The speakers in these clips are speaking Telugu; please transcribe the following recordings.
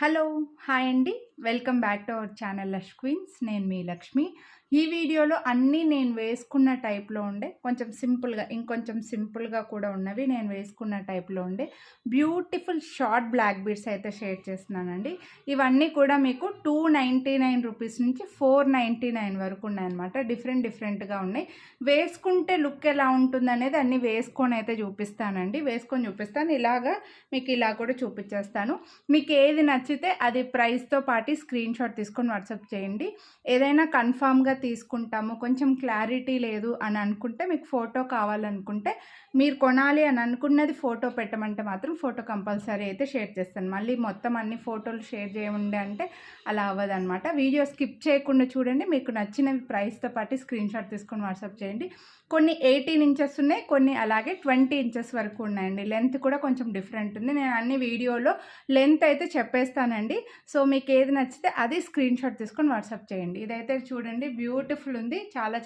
హలో! హాయ్ అండి. Welcome back to our channel lush queens. నేను మీ లక్ష్మి. ఈ వీడియోలో అన్నీ నేను వేసుకున్న టైప్‌లో ఉండే కొంచెం సింపుల్‌గా, ఇంకొంచెం సింపుల్‌గా కూడా ఉన్నవి నేను వేసుకున్న టైప్‌లో ఉండే బ్యూటిఫుల్ షార్ట్ బ్లాక్ బీడ్స్ అయితే షేర్ చేస్తున్నానండి. ఇవన్నీ కూడా మీకు రూ. 299 నుంచి 499 వరకు ఉన్నాయన్నమాట. డిఫరెంట్‌గా ఉన్నాయి. వేసుకుంటే లుక్ ఎలా ఉంటుందనేది అన్నీ వేసుకొని అయితే చూపిస్తానండి. వేసుకొని చూపిస్తాను. ఇలాగా మీకు ఇలా కూడా చూపించేస్తాను. మీకు ఏది నచ్చితే అది ప్రైస్‌తో పాటు స్క్రీన్ షాట్ తీసుకొని వాట్సాప్ చేయండి. ఏదైనా కన్ఫర్మ్‌గా తీసుకుంటాము, కొంచెం క్లారిటీ లేదు అని అనుకుంటే, మీకు ఫోటో కావాలనుకుంటే, మీరు కొనాలి అని అనుకున్నది ఫోటో పెట్టమంటే మాత్రం ఫోటో కంపల్సరీ అయితే షేర్ చేస్తాను. మళ్ళీ మొత్తం అన్ని ఫోటోలు షేర్ చేయండి అంటే అలా అవ్వదనమాట. వీడియో స్కిప్ చేయకుండా చూడండి. మీకు నచ్చినవి ప్రైస్‌తో పాటు స్క్రీన్ షాట్ తీసుకొని వాట్సాప్ చేయండి. కొన్ని 18 ఇంచెస్ ఉన్నాయి, కొన్ని అలాగే 20 ఇంచెస్ వరకు ఉన్నాయండి. లెంత్ కూడా కొంచెం డిఫరెంట్ ఉంది. నేను అన్ని వీడియోలో లెంత్ అయితే చెప్పేస్తానండి. సో మీకు ఏది నచ్చితే అది స్క్రీన్ షాట్ తీసుకొని వాట్సాప్ చేయండి. ఇదైతే చూడండి బ్యూటిఫుల్ ఉంది.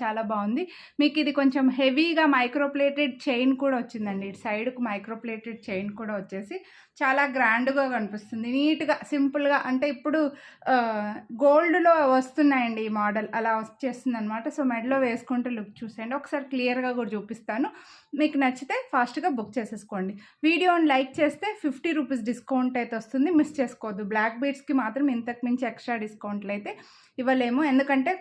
చాలా బాగుంది. మీకు ఇది కొంచెం హెవీగా మైక్రోప్లేటెడ్ చైన్ కూడా వచ్చిందండి. ఇటు సైడ్కు మైక్రోప్లేటెడ్ చైన్ కూడా వచ్చేసి చాలా గ్రాండ్గా కనిపిస్తుంది. నీట్గా సింపుల్గా, అంటే ఇప్పుడు గోల్డ్లో వస్తున్నాయండి ఈ మోడల్, అలా వచ్చేస్తుంది అనమాట. సో మెడలో వేసుకుంటే లుక్ చూసేయండి. ఒకసారి క్లియర్గా కూడా చూపిస్తాను. మీకు నచ్చితే ఫాస్ట్గా బుక్ చేసేసుకోండి. వీడియోని లైక్ చేస్తే రూ. 50 డిస్కౌంట్ అయితే వస్తుంది. మిస్ చేసుకోవద్దు. బ్లాక్ బీడ్స్కి మాత్రం ఇంతకు మించి ఎక్స్ట్రా డిస్కౌంట్లు అయితే ఇవ్వలేము. ఎందుకంటే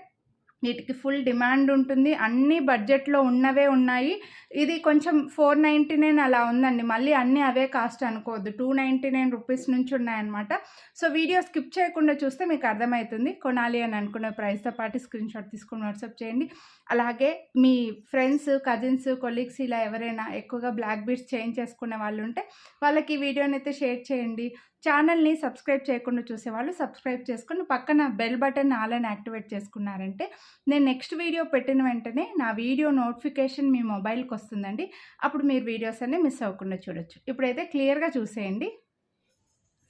వీటికి ఫుల్ డిమాండ్ ఉంటుంది. అన్నీ బడ్జెట్లో ఉన్నవే ఉన్నాయి. ఇది కొంచెం 499 అలా ఉందండి. మళ్ళీ అన్నీ అవే కాస్ట్ అనుకోవద్దు. రూ. 299 నుంచి ఉన్నాయన్నమాట. సో వీడియో స్కిప్ చేయకుండా చూస్తే మీకు అర్థమవుతుంది. కొనాలి అని అనుకున్న ప్రైస్తో పాటు స్క్రీన్ షాట్ తీసుకొని వాట్సాప్ చేయండి. అలాగే మీ ఫ్రెండ్స్, కజిన్స్, కొలీగ్స్ ఇలా ఎవరైనా ఎక్కువగా బ్లాక్ బీడ్స్ చేంజ్ చేసుకునే వాళ్ళు ఉంటే వాళ్ళకి ఈ వీడియోని అయితే షేర్ చేయండి. ఛానల్ని సబ్స్క్రైబ్ చేయకుండా చూసేవాళ్ళు సబ్స్క్రైబ్ చేసుకొని పక్కన బెల్ బటన్ ఆల్ అని యాక్టివేట్ చేసుకున్నారంటే నేను నెక్స్ట్ వీడియో పెట్టిన వెంటనే నా వీడియో నోటిఫికేషన్ మీ మొబైల్కి వస్తుందండి. అప్పుడు మీరు వీడియోస్ అన్నీ మిస్ అవ్వకుండా చూడొచ్చు. ఇప్పుడైతే క్లియర్గా చూసేయండి.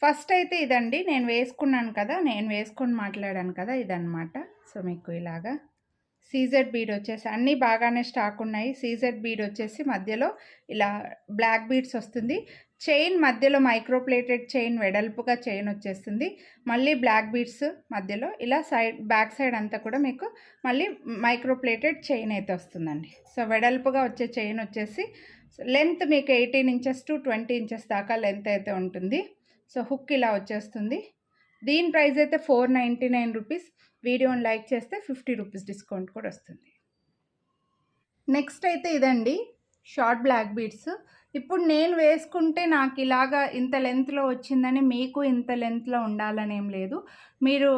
ఫస్ట్ అయితే ఇదండి, నేను వేసుకున్నాను కదా, నేను వేసుకొని మాట్లాడాను కదా, ఇదన్నమాట. సో మీకు ఇలాగా సీజెడ్ బీడ్ వచ్చేసి అన్నీ బాగానే స్టాక్ ఉన్నాయి. సీజెడ్ బీడ్ వచ్చేసి మధ్యలో ఇలా బ్లాక్ బీడ్స్ వస్తుంది. చైన్ మధ్యలో మైక్రోప్లేటెడ్ చైన్, వెడల్పుగా చైన్ వచ్చేస్తుంది. మళ్ళీ బ్లాక్ బీడ్స్ మధ్యలో ఇలా బ్యాక్ సైడ్ అంతా కూడా మీకు మళ్ళీ మైక్రోప్లేటెడ్ చైన్ అయితే వస్తుందండి. సో వెడల్పుగా వచ్చే చైన్ వచ్చేసి లెంత్ మీకు 18 ఇంచెస్ టు 20 ఇంచెస్ దాకా లెంత్ అయితే ఉంటుంది. సో హుక్ ఇలా వచ్చేస్తుంది. దీని ప్రైస్ అయితే రూ. 499. వీడియోని లైక్ చేస్తే రూ. 50 డిస్కౌంట్ కూడా వస్తుంది. నెక్స్ట్ అయితే ఇదండి, షార్ట్ బ్లాక్ బీడ్స్. ఇప్పుడు నేను వేసుకుంటే నాకు ఇలాగా ఇంత లెంత్లో వచ్చిందని మీకు ఇంత లెంత్లో ఉండాలని ఏం లేదు. మీరు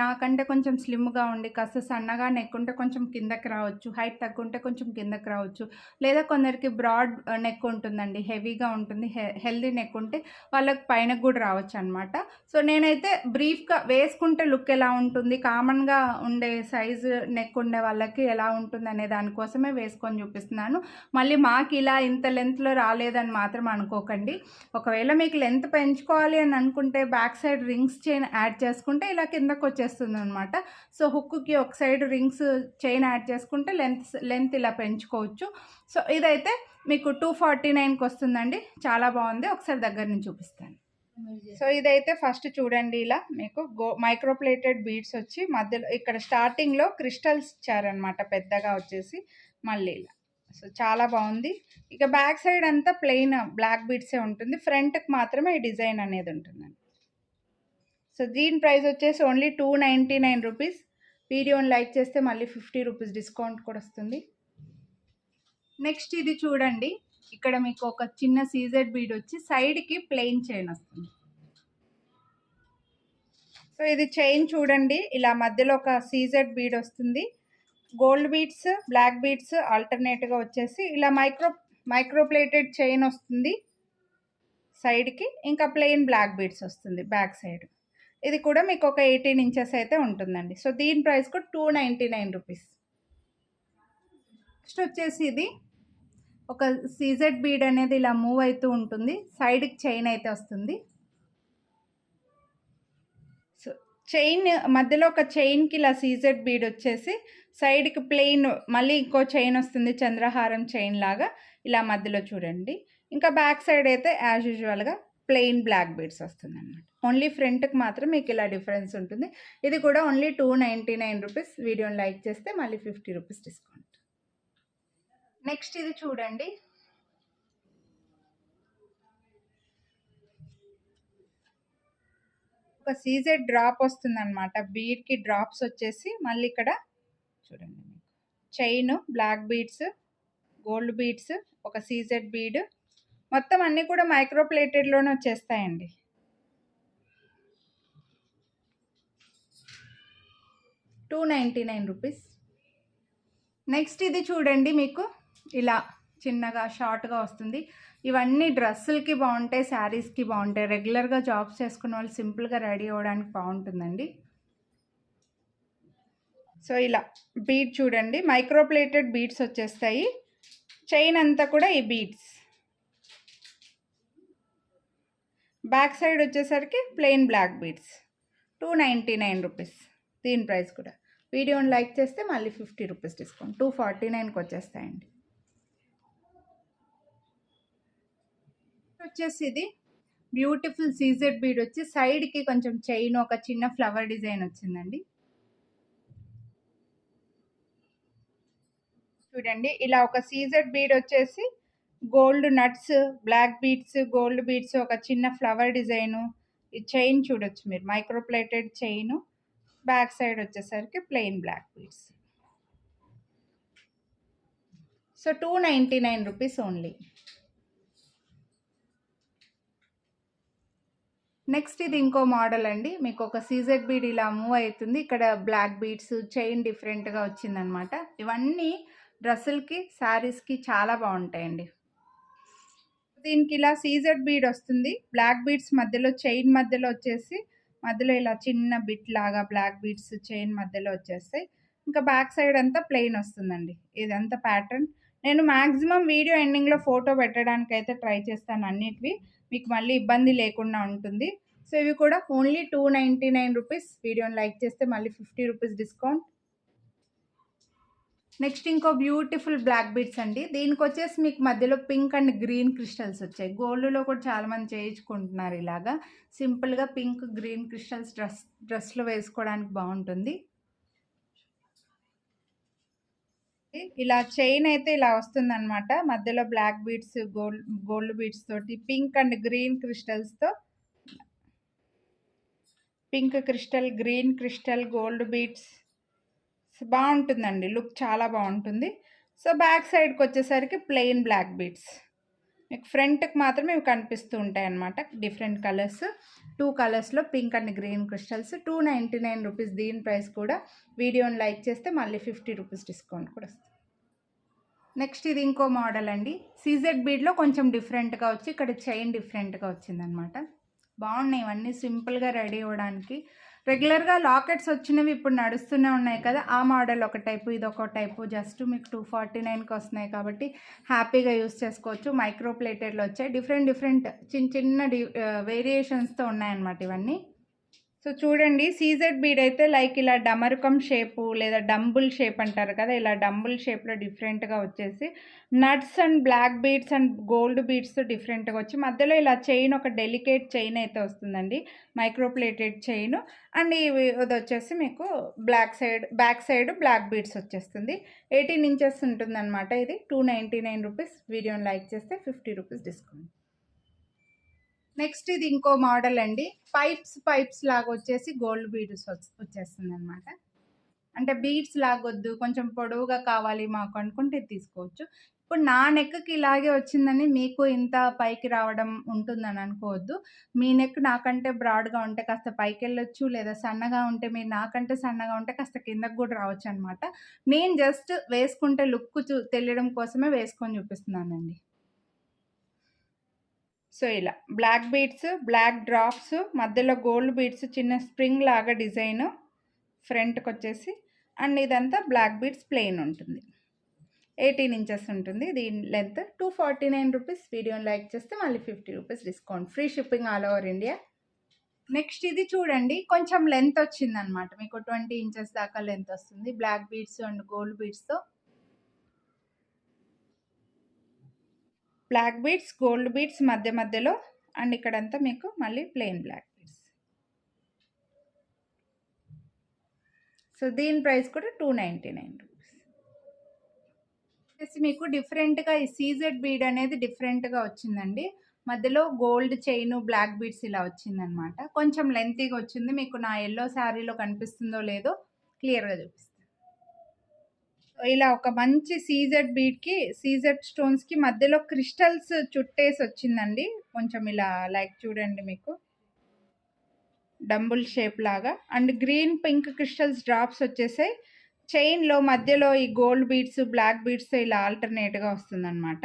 నాకంటే కొంచెం స్లిమ్గా ఉండి కాస్త సన్నగా నెక్ ఉంటే కొంచెం కిందకి రావచ్చు, హైట్ తగ్గుంటే కొంచెం కిందకి రావచ్చు. లేదా కొందరికి బ్రాడ్ నెక్ ఉంటుందండి, హెవీగా ఉంటుంది, హెల్దీ నెక్ ఉంటే వాళ్ళకి పైనకు కూడా రావచ్చు అనమాట. సో నేనైతే బ్రీఫ్గా వేసుకుంటే లుక్ ఎలా ఉంటుంది, కామన్గా ఉండే సైజు నెక్ ఉండే వాళ్ళకి ఎలా ఉంటుంది అనే దానికోసమే వేసుకొని చూపిస్తున్నాను. మళ్ళీ మాకు ఇలా ఇంత లెంత్లో రాలేదని మాత్రం అనుకోకండి. ఒకవేళ మీకు లెంత్ పెంచుకోవాలి అని అనుకుంటే back side rings chain add చేసుకుంటే ఇలా కిందకు వచ్చేస్తుంది అనమాట. సో హుక్కి ఒక సైడ్ రింగ్స్ చైన్ యాడ్ చేసుకుంటే లెంత్ ఇలా పెంచుకోవచ్చు. సో ఇదైతే మీకు 249కి వస్తుందండి. చాలా బాగుంది. ఒకసారి దగ్గర నుంచి చూపిస్తాను. సో ఇదైతే ఫస్ట్ చూడండి, ఇలా మీకు మైక్రోప్లేటెడ్ బీడ్స్ వచ్చి మధ్యలో ఇక్కడ స్టార్టింగ్లో క్రిస్టల్స్ ఇచ్చారనమాట పెద్దగా వచ్చేసి, మళ్ళీ ఇలా. సో చాలా బాగుంది. ఇక బ్యాక్ సైడ్ అంతా ప్లెయిన్ బ్లాక్ బీడ్సే ఉంటుంది. ఫ్రంట్కి మాత్రమే ఈ డిజైన్ అనేది ఉంటుందండి. సో దీని ప్రైస్ వచ్చేసి ఓన్లీ రూ. 299. వీడియోని లైక్ చేస్తే మళ్ళీ రూ. 50 డిస్కౌంట్ కూడా వస్తుంది. నెక్స్ట్ ఇది చూడండి, ఇక్కడ మీకు ఒక చిన్న సీజెడ్ బీడ్ వచ్చి సైడ్కి ప్లెయిన్ చైన్ వస్తుంది. సో ఇది చైన్ చూడండి, ఇలా మధ్యలో ఒక సీజెడ్ బీడ్ వస్తుంది. గోల్డ్ బీడ్స్, బ్లాక్ బీడ్స్ ఆల్టర్నేట్గా వచ్చేసి ఇలా మైక్రోప్లేటెడ్ చైన్ వస్తుంది సైడ్కి, ఇంకా ప్లెయిన్ బ్లాక్ బీడ్స్ వస్తుంది బ్యాక్ సైడ్. ఇది కూడా మీకు ఒక 18 ఇంచెస్ అయితే ఉంటుందండి. సో దీని ప్రైస్ కూడా రూ. 299. నెక్స్ట్ వచ్చేసి ఇది ఒక సీజెడ్ బీడ్ అనేది ఇలా మూవ్ అవుతూ ఉంటుంది, సైడ్కి చైన్ అయితే వస్తుంది. సో చైన్ మధ్యలో ఒక చైన్కి ఇలా సీజెడ్ బీడ్ వచ్చేసి సైడ్కి ప్లెయిన్ మళ్ళీ ఇంకో చైన్ వస్తుంది, చంద్రహారం చైన్ లాగా ఇలా మధ్యలో చూడండి. ఇంకా బ్యాక్ సైడ్ అయితే యాజ్ యూజువల్గా ప్లెయిన్ బ్లాక్ బీడ్స్ వస్తుందన్నమాట. ఓన్లీ ఫ్రంట్కి మాత్రం మీకు ఇలా డిఫరెన్స్ ఉంటుంది. ఇది కూడా ఓన్లీ 299 రూపీస్. వీడియోని లైక్ చేస్తే మళ్ళీ 50 రూపీస్ డిస్కౌంట్. నెక్స్ట్ ఇది చూడండి, ఒక సీజెడ్ డ్రాప్ వస్తుందన్నమాట. బీడ్కి డ్రాప్స్ వచ్చేసి మళ్ళీ ఇక్కడ చూడండి, మీకు chain, black beads, gold beads, ఒక సీజెడ్ బీడ్, మొత్తం అన్నీ కూడా మైక్రో ప్లేటెడ్లోనే వచ్చేస్తాయండి. ₹299. నెక్స్ట్ ఇది చూడండి, మీకు ఇలా చిన్నగా షార్ట్గా వస్తుంది. ఇవన్నీ డ్రెస్సులకి బాగుంటాయి, శారీస్కి బాగుంటాయి. రెగ్యులర్గా జాబ్స్ చేసుకున్న వాళ్ళు సింపుల్గా రెడీ అవ్వడానికి బాగుంటుందండి. సో ఇలా బీడ్ చూడండి, మైక్రో ప్లేటెడ్ బీడ్స్ వచ్చేస్తాయి. చైన్ అంతా కూడా ఈ బీడ్స్. బ్యాక్ సైడ్ వచ్చేసరికి ప్లెయిన్ బ్లాక్ బీడ్స్. ₹299. దీని ప్రైస్ కూడా. వీడియోని లైక్ చేస్తే మళ్ళీ 50 రూపీస్ డిస్కౌంట్. 249కి వచ్చేస్తాయండి. వచ్చేసి ఇది బ్యూటిఫుల్ సీజెడ్ బీడ్ వచ్చి సైడ్కి కొంచెం చైన్, ఒక చిన్న ఫ్లవర్ డిజైన్ వచ్చిందండి. చూడండి, ఇలా ఒక సీజెడ్ బీడ్ వచ్చేసి gold nuts, black beads, gold beads, ఒక చిన్న ఫ్లవర్ డిజైను. ఈ చైన్ చూడొచ్చు మీరు, micro plated chain. Back side వచ్చేసరికి plain black beads. So 299 rupees only. Next ఇది ఇంకో మోడల్ అండి. మీకు ఒక సీజెడ్ బీడ్ ఇలా మూవ్ అవుతుంది. ఇక్కడ బ్లాక్ బీడ్స్, చైన్ డిఫరెంట్గా వచ్చిందనమాట. ఇవన్నీ డ్రెస్సులకి, శారీస్కి చాలా బాగుంటాయండి. దీనికి ఇలా సీజెడ్ బీడ్ వస్తుంది. బ్లాక్ బీడ్స్ మధ్యలో, చైన్ మధ్యలో వచ్చేసి మధ్యలో ఇలా చిన్న బిట్ లాగా బ్లాక్ బీడ్స్ చైన్ మధ్యలో వచ్చేస్తాయి. ఇంకా బ్యాక్ సైడ్ అంతా ప్లెయిన్ వస్తుందండి. ఇదంతా ప్యాటర్న్. నేను మ్యాక్సిమం వీడియో ఎండింగ్లో ఫోటో పెట్టడానికి అయితే ట్రై చేస్తాను అన్నిటివి, మీకు మళ్ళీ ఇబ్బంది లేకుండా ఉంటుంది. సో ఇవి కూడా ఓన్లీ 299 రూపీస్. వీడియోని లైక్ చేస్తే మళ్ళీ 50 రూపీస్ డిస్కౌంట్. నెక్స్ట్ ఇంకో బ్యూటిఫుల్ బ్లాక్ బీడ్స్ అండి. దీనికి వచ్చేసి మీకు మధ్యలో పింక్ అండ్ గ్రీన్ క్రిస్టల్స్ వచ్చాయి. గోల్డ్లో కూడా చాలామంది చేయించుకుంటున్నారు. ఇలాగా సింపుల్గా పింక్, గ్రీన్ క్రిస్టల్స్ డ్రెస్లో వేసుకోవడానికి బాగుంటుంది. ఇలా చైన్ అయితే ఇలా వస్తుంది అనమాట. మధ్యలో బ్లాక్ బీడ్స్, గోల్డ్ బీడ్స్ తోటి, పింక్ అండ్ గ్రీన్ క్రిస్టల్స్తో, pink crystal, green crystal, gold beads బాగుంటుందండి. లుక్ చాలా బాగుంటుంది. సో బ్యాక్ సైడ్కి వచ్చేసరికి ప్లెయిన్ బ్లాక్ బీడ్స్. మీకు ఫ్రంట్కి మాత్రమే ఇవి కనిపిస్తూ ఉంటాయి అన్నమాట. డిఫరెంట్ కలర్స్, 2 కలర్స్లో pink and green crystals. 299 rupees. దీని ప్రైస్ కూడా. వీడియోని లైక్ చేస్తే మళ్ళీ 50 రూపీస్ డిస్కౌంట్ కూడా వస్తుంది. నెక్స్ట్ ఇది ఇంకో మోడల్ అండి. సీజెడ్ బీడ్లో కొంచెం డిఫరెంట్గా వచ్చి ఇక్కడ చైన్ డిఫరెంట్గా వచ్చిందనమాట. బాగున్నాయి ఇవన్నీ సింపుల్గా రెడీ అవ్వడానికి. రెగ్యులర్గా లాకెట్స్ వచ్చినవి ఇప్పుడు నడుస్తూనే ఉన్నాయి కదా, ఆ మోడల్ ఒక టైపు, ఇది ఒక టైపు. జస్ట్ మీకు 249కి వస్తున్నాయి కాబట్టి హ్యాపీగా యూస్ చేసుకోవచ్చు. మైక్రో ప్లేటెడ్లో వచ్చాయి. డిఫరెంట్ చిన్న వేరియేషన్స్తో ఉన్నాయన్నమాట ఇవన్నీ. సో చూడండి, సీజెడ్ బీడ్ అయితే లైక్ ఇలా డమరుకం షేపు లేదా డంబుల్ షేప్ అంటారు కదా, ఇలా డంబుల్ షేప్లో డిఫరెంట్గా వచ్చేసి nuts and black beads and gold బీడ్స్తో డిఫరెంట్గా వచ్చి మధ్యలో ఇలా చైన్, ఒక డెలికేట్ చైన్ అయితే వస్తుందండి, మైక్రో ప్లేటెడ్ చైన్. అండ్ ఇది వచ్చేసి మీకు బ్యాక్ సైడ్ బ్లాక్ బీడ్స్ వచ్చేస్తుంది. 18 ఇంచెస్ ఉంటుందన్నమాట. ఇది 299 రూపీస్. వీడియోని లైక్ చేస్తే 50 రూపీస్ డిస్కౌంట్. నెక్స్ట్ ఇది ఇంకో మోడల్ అండి. పైప్స్ లాగా వచ్చేసి గోల్డ్ బీడ్స్ వచ్చేస్తుంది అనమాట. అంటే బీడ్స్ లాగొద్దు, కొంచెం పొడవుగా కావాలి మాకు అనుకుంటే ఇది తీసుకోవచ్చు. ఇప్పుడు నా నెక్కి ఇలాగే వచ్చిందని మీకు ఇంత పైకి రావడం ఉంటుందని అనుకోవద్దు. మీ నెక్ నాకంటే బ్రాడ్గా ఉంటే కాస్త పైకి వెళ్ళొచ్చు, లేదా సన్నగా ఉంటే మీరు నాకంటే సన్నగా ఉంటే కాస్త కిందకు కూడా రావచ్చు అనమాట. నేను జస్ట్ వేసుకుంటే లుక్ తెలియడం కోసమే వేసుకొని చూపిస్తున్నానండి. సో ఇలా బ్లాక్ బీడ్స్, బ్లాక్ డ్రాప్స్, మధ్యలో గోల్డ్ బీడ్స్, చిన్న స్ప్రింగ్ లాగా డిజైన్ ఫ్రంట్కి వచ్చేసి. అండ్ ఇదంతా బ్లాక్ బీడ్స్ ప్లెయిన్ ఉంటుంది. 18 ఇంచెస్ ఉంటుంది దీని లెంత్. 249 రూపీస్. వీడియోని లైక్ చేస్తే మళ్ళీ 50 rupees discount. Free shipping all over India. Next ఇది చూడండి, కొంచెం లెంత్ వచ్చిందనమాట. మీకు 20 ఇంచెస్ దాకా లెంత్ వస్తుంది. బ్లాక్ బీడ్స్ అండ్ గోల్డ్ బీడ్స్తో, బ్లాక్ బీడ్స్, గోల్డ్ బీడ్స్ మధ్యలో, అండ్ ఇక్కడంతా మీకు మళ్ళీ ప్లెయిన్ బ్లాక్ బీడ్స్. సో దీని ప్రైస్ కూడా 299 రూపీస్. మీకు డిఫరెంట్గా ఈ సీజెడ్ బీడ్ అనేది డిఫరెంట్గా వచ్చిందండి. మధ్యలో గోల్డ్ చైన్ బ్లాక్ బీడ్స్ ఇలా వచ్చిందనమాట. కొంచెం లెంతీగా వచ్చింది. మీకు నా ఎల్లో శారీలో కనిపిస్తుందో లేదో క్లియర్గా చూపిస్తాను. ఇలా ఒక మంచి సీజెడ్ బీడ్కి సీజెడ్ స్టోన్స్కి మధ్యలో క్రిస్టల్స్ చుట్టేసి వచ్చిందండి. కొంచెం ఇలా లైక్ చూడండి, మీకు డంబుల్ షేప్ లాగా and green pink crystals drops వచ్చేసాయి. చైన్లో మధ్యలో ఈ గోల్డ్ బీడ్స్ బ్లాక్ బీడ్స్ ఇలా ఆల్టర్నేట్గా వస్తుందన్నమాట.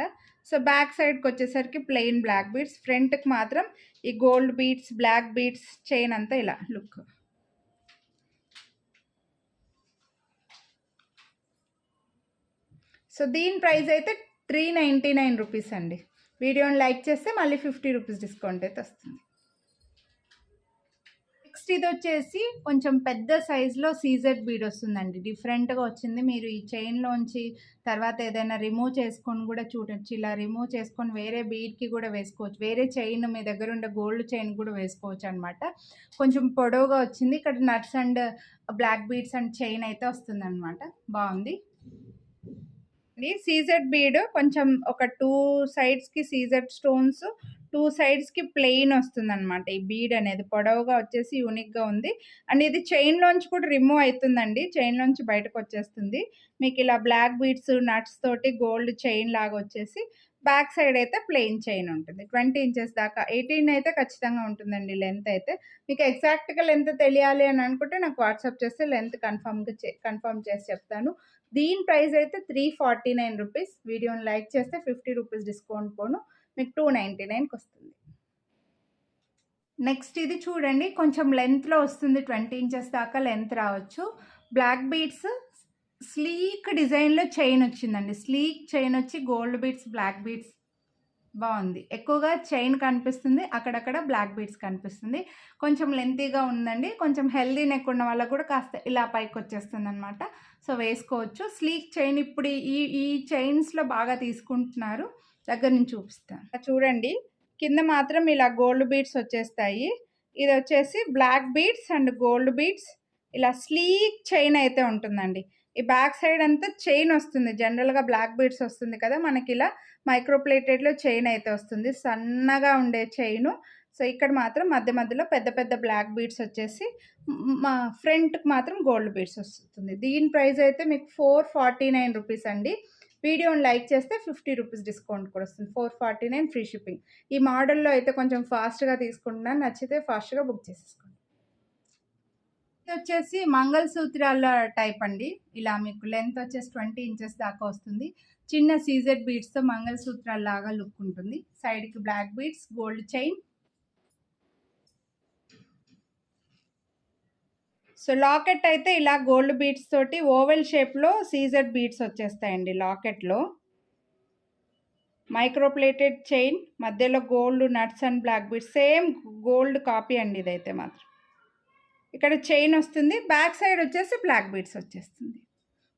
సో బ్యాక్ సైడ్కి వచ్చేసరికి ప్లెయిన్ బ్లాక్ బీడ్స్, ఫ్రంట్కి మాత్రం ఈ gold beads black beads chain అంతా ఇలా లుక్. సో దీని ప్రైస్ అయితే 399 రూపీస్ అండి. వీడియోని లైక్ చేస్తే మళ్ళీ 50 రూపీస్ డిస్కౌంట్ అయితే వస్తుంది. నెక్స్ట్ ఇది వచ్చేసి కొంచెం పెద్ద సైజులో సీజెడ్ బీడ్ వస్తుందండి. డిఫరెంట్గా వచ్చింది. మీరు ఈ చైన్లోంచి తర్వాత ఏదైనా రిమూవ్ చేసుకొని కూడా చూడొచ్చు. ఇలా రిమూవ్ చేసుకొని వేరే బీడ్కి కూడా వేసుకోవచ్చు. వేరే చైన్ మీ దగ్గర ఉండే గోల్డ్ చైన్ కూడా వేసుకోవచ్చు అనమాట. కొంచెం పొడవుగా వచ్చింది. ఇక్కడ nuts and black beads and chain అయితే వస్తుంది అనమాట. బాగుంది. సీజెడ్ బీడ్ కొంచెం ఒక 2 సైడ్స్కి సీజెడ్ స్టోన్స్, 2 సైడ్స్కి ప్లెయిన్ వస్తుంది అనమాట. ఈ బీడ్ అనేది పొడవుగా వచ్చేసి యూనిక్గా ఉంది. అండ్ ఇది చైన్లోంచి కూడా రిమూవ్ అవుతుందండి. చైన్లోంచి బయటకు వచ్చేస్తుంది. మీకు ఇలా బ్లాక్ బీడ్స్ నట్స్ తోటి గోల్డ్ చైన్ లాగా వచ్చేసి బ్యాక్ సైడ్ అయితే ప్లెయిన్ చైన్ ఉంటుంది. 20 ఇంచెస్ దాకా, 18 అయితే ఖచ్చితంగా ఉంటుందండి లెంత్ అయితే. మీకు ఎగ్జాక్ట్గా లెంత్ తెలియాలి అని అనుకుంటే నాకు వాట్సాప్ చేస్తే లెంత్ కన్ఫర్మ్ చేసి చెప్తాను. దీని ప్రైస్ అయితే 349 రూపీస్. వీడియోని లైక్ చేస్తే 50 రూపీస్ డిస్కౌంట్ పోను మీకు 299కి వస్తుంది. నెక్స్ట్ ఇది చూడండి, కొంచెం లెంత్లో వస్తుంది. 20 ఇంచెస్ దాకా లెంత్ రావచ్చు. బ్లాక్ బీడ్స్ స్లీక్ డిజైన్లో చైన్ వచ్చిందండి. స్లీక్ చైన్ వచ్చి గోల్డ్ బీడ్స్ బ్లాక్ బీడ్స్ బాగుంది. ఎక్కువగా చైన్ కనిపిస్తుంది, అక్కడక్కడ బ్లాక్ బీడ్స్ కనిపిస్తుంది. కొంచెం లెంతీగా ఉందండి. కొంచెం హెల్దీ నెక్ ఉన్న వాళ్ళకు కూడా కాస్త ఇలా పైకి వచ్చేస్తుంది అనమాట. సో వేసుకోవచ్చు. స్లీక్ చైన్ ఇప్పుడు ఈ చైన్స్లో బాగా తీసుకుంటున్నారు. దగ్గర నుంచి చూపిస్తాను. చూడండి, కింద మాత్రం ఇలా గోల్డ్ బీడ్స్ వచ్చేస్తాయి. ఇది వచ్చేసి black beads and gold beads ఇలా స్లీక్ చైన్ అయితే ఉంటుందండి. ఈ బ్యాక్ సైడ్ అంతా చైన్ వస్తుంది. జనరల్గా బ్లాక్ బీడ్స్ వస్తుంది కదా మనకి, ఇలా మైక్రోప్లేటెడ్లో చైన్ అయితే వస్తుంది, సన్నగా ఉండే చైను. సో ఇక్కడ మాత్రం మధ్య మధ్యలో పెద్ద పెద్ద బ్లాక్ బీడ్స్ వచ్చేసి మా ఫ్రంట్కి మాత్రం గోల్డ్ బీడ్స్ వస్తుంది. దీని ప్రైస్ అయితే మీకు 449 రూపీస్ అండి. వీడియోని లైక్ చేస్తే 50 రూపీస్ డిస్కౌంట్ కూడా వస్తుంది. 449 ఫ్రీ షిప్పింగ్. ఈ మోడల్లో అయితే కొంచెం ఫాస్ట్గా తీసుకుంటున్నాను. నచ్చితే ఫాస్ట్గా బుక్ చేసేసుకోండి. ఇది వచ్చేసి మంగళసూత్రాల టైప్ అండి. ఇలా మీకు లెంత్ వచ్చేసి 20 ఇంచెస్ దాకా వస్తుంది. చిన్న సీజెడ్ బీడ్స్తో మంగళసూత్రాల లాగా లుక్ ఉంటుంది. సైడ్కి black beads gold chain. So locket అయితే ఇలా గోల్డ్ బీడ్స్ తోటి ఓవెల్ షేప్లో సీజెడ్ బీడ్స్ వచ్చేస్తాయండి. లాకెట్లో మైక్రోప్లేటెడ్ చైన్, మధ్యలో gold nuts and black beads, same gold copy అండి ఇదైతే మాత్రం. ఇక్కడ చైన్ వస్తుంది, బ్యాక్ సైడ్ వచ్చేసి బ్లాక్ బీడ్స్ వచ్చేస్తుంది.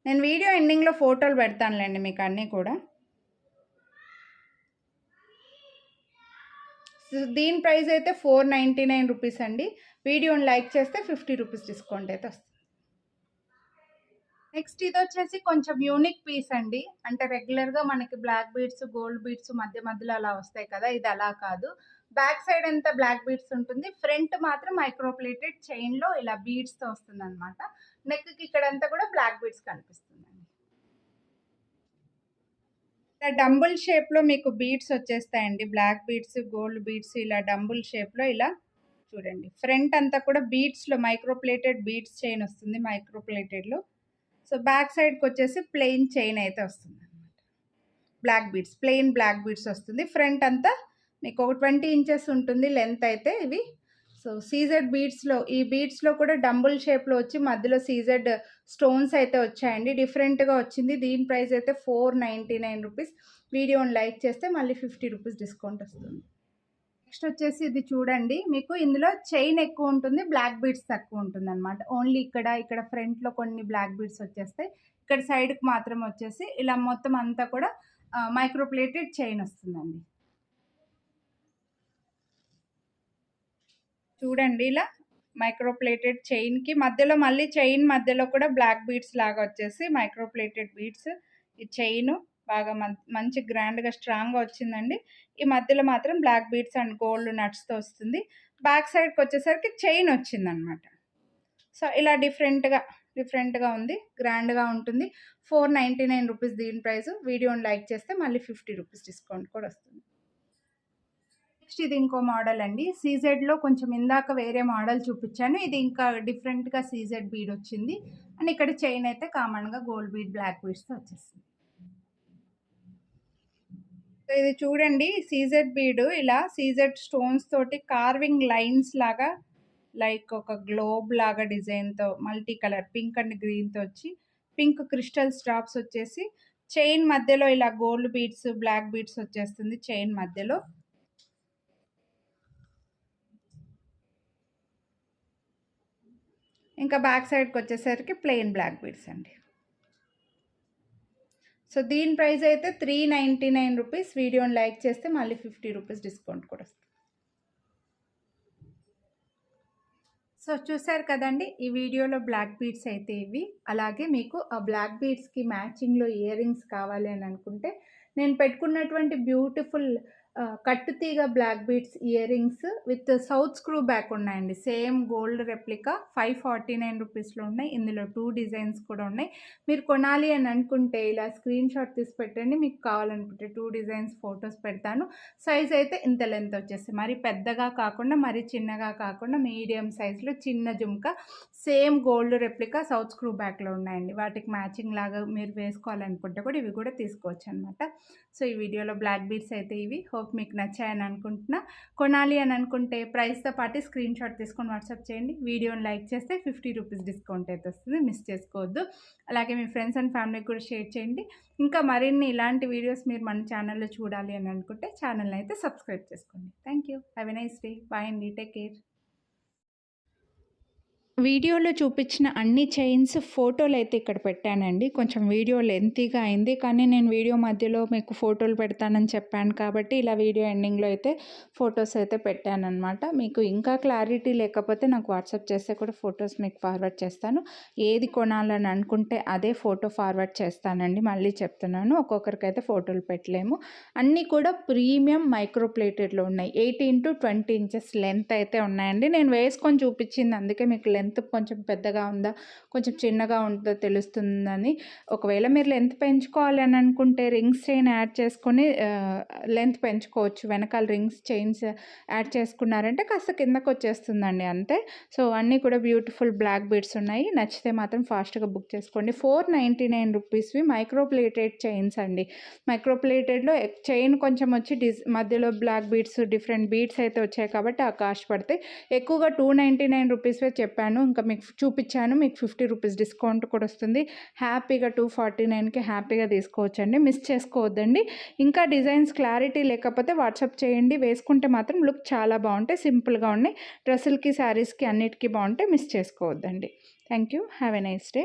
నేను వీడియో ఎండింగ్లో ఫోటోలు పెడతానులేండి మీకు అన్నీ కూడా. దీని ప్రైస్ అయితే 499 రూపీస్ అండి. వీడియోని లైక్ చేస్తే 50 రూపీస్ డిస్కౌంట్ అయితే వస్తుంది. నెక్స్ట్ ఇది వచ్చేసి కొంచెం యూనిక్ పీస్ అండి. అంటే రెగ్యులర్గా మనకి బ్లాక్ బీడ్స్ గోల్డ్ బీడ్స్ మధ్య మధ్యలో అలా వస్తాయి కదా, ఇది అలా కాదు. బ్యాక్ సైడ్ అంతా బ్లాక్ బీడ్స్ ఉంటుంది, ఫ్రంట్ మాత్రం మైక్రోప్లేటెడ్ చైన్లో ఇలా బీడ్స్తో వస్తుంది అనమాట. నెక్కి ఇక్కడంతా కూడా బ్లాక్ బీడ్స్ కనిపిస్తుందండి. ఇలా డంబుల్ షేప్లో మీకు బీడ్స్ వచ్చేస్తాయండి. బ్లాక్ బీడ్స్ గోల్డ్ బీడ్స్ ఇలా డంబుల్ షేప్లో ఇలా చూడండి. ఫ్రంట్ అంతా కూడా బీడ్స్లో మైక్రోప్లేటెడ్ బీడ్స్ చైన్ వస్తుంది మైక్రోప్లేటెడ్లో. సో బ్యాక్ సైడ్కి వచ్చేసి ప్లెయిన్ చైన్ అయితే వస్తుంది అనమాట. Black beads plain black beads వస్తుంది. ఫ్రంట్ అంతా మీకు ఒక 20 ఇంచెస్ ఉంటుంది లెంత్ అయితే ఇవి. సో సీజెడ్ బీడ్స్లో ఈ బీడ్స్లో కూడా డంబుల్ షేప్లో వచ్చి మధ్యలో సీజెడ్ స్టోన్స్ అయితే వచ్చాయండి. డిఫరెంట్గా వచ్చింది. దీని ప్రైస్ అయితే 499 రూపీస్. వీడియోని లైక్ చేస్తే మళ్ళీ 50 రూపీస్ డిస్కౌంట్ వస్తుంది. నెక్స్ట్ వచ్చేసి ఇది చూడండి, మీకు ఇందులో చైన్ ఎక్కువ ఉంటుంది, బ్లాక్ బీడ్స్ తక్కువ ఉంటుంది అనమాట. ఓన్లీ ఇక్కడ ఫ్రంట్లో కొన్ని బ్లాక్ బీడ్స్ వచ్చేస్తాయి. ఇక్కడ సైడ్కి మాత్రం వచ్చేసి ఇలా మొత్తం అంతా కూడా మైక్రోప్లేటెడ్ చైన్ వస్తుందండి. చూడండి ఇలా మైక్రో ప్లేటెడ్ చైన్కి మధ్యలో మళ్ళీ చైన్ మధ్యలో కూడా బ్లాక్ బీడ్స్ లాగా వచ్చేసి మైక్రో ప్లేటెడ్ బీడ్స్. ఈ చైన్ బాగా మంచి గ్రాండ్గా స్ట్రాంగ్గా వచ్చిందండి. ఈ మధ్యలో మాత్రం బ్లాక్ బీడ్స్ అండ్ గోల్డ్ నట్స్తో వస్తుంది. బ్యాక్ సైడ్కి వచ్చేసరికి చైన్ వచ్చిందనమాట. సో ఇలా డిఫరెంట్గా ఉంది, గ్రాండ్గా ఉంటుంది. 499 రూపీస్ దీని ప్రైస్. వీడియోని లైక్ చేస్తే మళ్ళీ 50 రూపీస్ డిస్కౌంట్ కూడా వస్తుంది. నెక్స్ట్ ఇది ఇంకో మోడల్ అండి. సీజెడ్లో కొంచెం ఇందాక వేరే మోడల్ చూపించాను, ఇది ఇంకా డిఫరెంట్గా సీజెడ్ బీడ్ వచ్చింది. అండ్ ఇక్కడ చైన్ అయితే కామన్గా గోల్డ్ బీడ్ బ్లాక్ బీడ్స్తో వచ్చేస్తుంది. ఇది చూడండి సీజెడ్ బీడ్ ఇలా సీజెడ్ స్టోన్స్ తోటి కార్వింగ్ లైన్స్ లాగా లైక్ ఒక గ్లోబ్ లాగా డిజైన్తో మల్టీ కలర్ పింక్ అండ్ గ్రీన్తో వచ్చి పింక్ క్రిస్టల్ స్టాప్స్ వచ్చేసి చైన్ మధ్యలో ఇలా గోల్డ్ బీడ్స్ బ్లాక్ బీడ్స్ వచ్చేస్తుంది చైన్ మధ్యలో. ఇంకా బ్యాక్ సైడ్కి వచ్చేసరికి ప్లెయిన్ బ్లాక్ బీడ్స్ అండి. సో దీని ప్రైస్ అయితే 399 రూపీస్. వీడియోని లైక్ చేస్తే మళ్ళీ 50 రూపీస్ డిస్కౌంట్ కూడా వస్తుంది. సో చూసారు కదండి ఈ వీడియోలో బ్లాక్ బీడ్స్ అయితే ఇవి. అలాగే మీకు ఆ బ్లాక్ బీడ్స్కి మ్యాచింగ్లో ఇయర్ రింగ్స్ కావాలి అని అనుకుంటే నేను పెట్టుకున్నటువంటి బ్యూటిఫుల్ కట్టుతీగ black beads ear rings with south screw back ఉన్నాయండి. సేమ్ గోల్డ్ రెప్లికా 549 రూపీస్లో ఉన్నాయి. ఇందులో 2 డిజైన్స్ కూడా ఉన్నాయి. మీరు కొనాలి అని అనుకుంటే ఇలా స్క్రీన్ షాట్ తీసి పెట్టండి. మీకు కావాలనుకుంటే 2 డిజైన్స్ ఫొటోస్ పెడతాను. సైజ్ అయితే ఇంత లెంత్ వచ్చేసి మరి పెద్దగా కాకుండా మరి చిన్నగా కాకుండా మీడియం సైజులో చిన్న jhumka same gold replica south screw బ్యాక్లో ఉన్నాయండి. వాటికి మ్యాచింగ్ లాగా మీరు వేసుకోవాలనుకుంటే కూడా ఇవి కూడా తీసుకోవచ్చు అనమాట. సో ఈ వీడియోలో బ్లాక్ బీడ్స్ అయితే ఇవి. హోప్ మీకు నచ్చాయని అనుకుంటున్నా. కొనాలి అని అనుకుంటే ప్రైస్తో పాటు స్క్రీన్ షాట్ తీసుకొని వాట్సాప్ చేయండి. వీడియోని లైక్ చేస్తే 50 రూపీస్ డిస్కౌంట్ అయితే వస్తుంది, మిస్ చేసుకోవద్దు. అలాగే మీ ఫ్రెండ్స్ అండ్ ఫ్యామిలీకి కూడా షేర్ చేయండి. ఇంకా మరిన్ని ఇలాంటి వీడియోస్ మీరు మన ఛానల్లో చూడాలి అని అనుకుంటే ఛానల్ని అయితే సబ్స్క్రైబ్ చేసుకోండి. Thank you. Have a nice day. Bye అండి. Take care. వీడియోలో చూపించిన అన్ని చైన్స్ ఫోటోలు అయితే ఇక్కడ పెట్టానండి. కొంచెం వీడియో లెంతీగా అయింది, కానీ నేను వీడియో మధ్యలో మీకు ఫోటోలు పెడతానని చెప్పాను కాబట్టి ఇలా వీడియో ఎండింగ్లో అయితే ఫొటోస్ అయితే పెట్టానన్నమాట. మీకు ఇంకా క్లారిటీ లేకపోతే నాకు వాట్సాప్ చేస్తే కూడా ఫొటోస్ మీకు ఫార్వర్డ్ చేస్తాను. ఏది కొనాలని అనుకుంటే అదే ఫోటో ఫార్వర్డ్ చేస్తానండి. మళ్ళీ చెప్తున్నాను, ఒక్కొక్కరికైతే ఫోటోలు పెట్టలేము. అన్నీ కూడా ప్రీమియం మైక్రో ప్లేటెడ్లో ఉన్నాయి. 18 to 20 ఇంచెస్ లెంత్ అయితే ఉన్నాయండి. నేను వేసుకొని చూపించింది, అందుకే మీకు లెంత్ కొంచెం పెద్దగా ఉందా కొంచెం చిన్నగా ఉంటుందో తెలుస్తుందని. ఒకవేళ మీరు లెంత్ పెంచుకోవాలి అని అనుకుంటే రింగ్స్ చైన్ యాడ్ చేసుకొని లెంత్ పెంచుకోవచ్చు. వెనకాల రింగ్స్ చైన్స్ యాడ్ చేసుకున్నారంటే కాస్త కిందకు వచ్చేస్తుందండి, అంతే. సో అన్నీ కూడా బ్యూటిఫుల్ బ్లాక్ బీడ్స్ ఉన్నాయి. నచ్చితే మాత్రం ఫాస్ట్గా బుక్ చేసుకోండి. 499 రూపీస్వి మైక్రో ప్లేటెడ్ చైన్స్ అండి. మైక్రో ప్లేటెడ్లో చైన్ కొంచెం వచ్చి మధ్యలో బ్లాక్ బీడ్స్ డిఫరెంట్ బీడ్స్ అయితే వచ్చాయి కాబట్టి ఆ కాస్ట్ పడతాయి. ఎక్కువగా 299 రూపీస్వే చెప్పాను, ఇంకా మీకు చూపించాను. మీకు 50 రూపీస్ డిస్కౌంట్ కూడా వస్తుంది. హ్యాపీగా 249కి హ్యాపీగా తీసుకోవచ్చండి, మిస్ చేసుకోవద్దండి. ఇంకా డిజైన్స్ క్లారిటీ లేకపోతే వాట్సాప్ చేయండి. వేసుకుంటే మాత్రం లుక్ చాలా బాగుంటాయి, సింపుల్గా ఉన్నాయి. డ్రెస్సులకి శారీస్కి అన్నిటికీ బాగుంటాయి, మిస్ చేసుకోవద్దండి. Thank you. Have a nice day.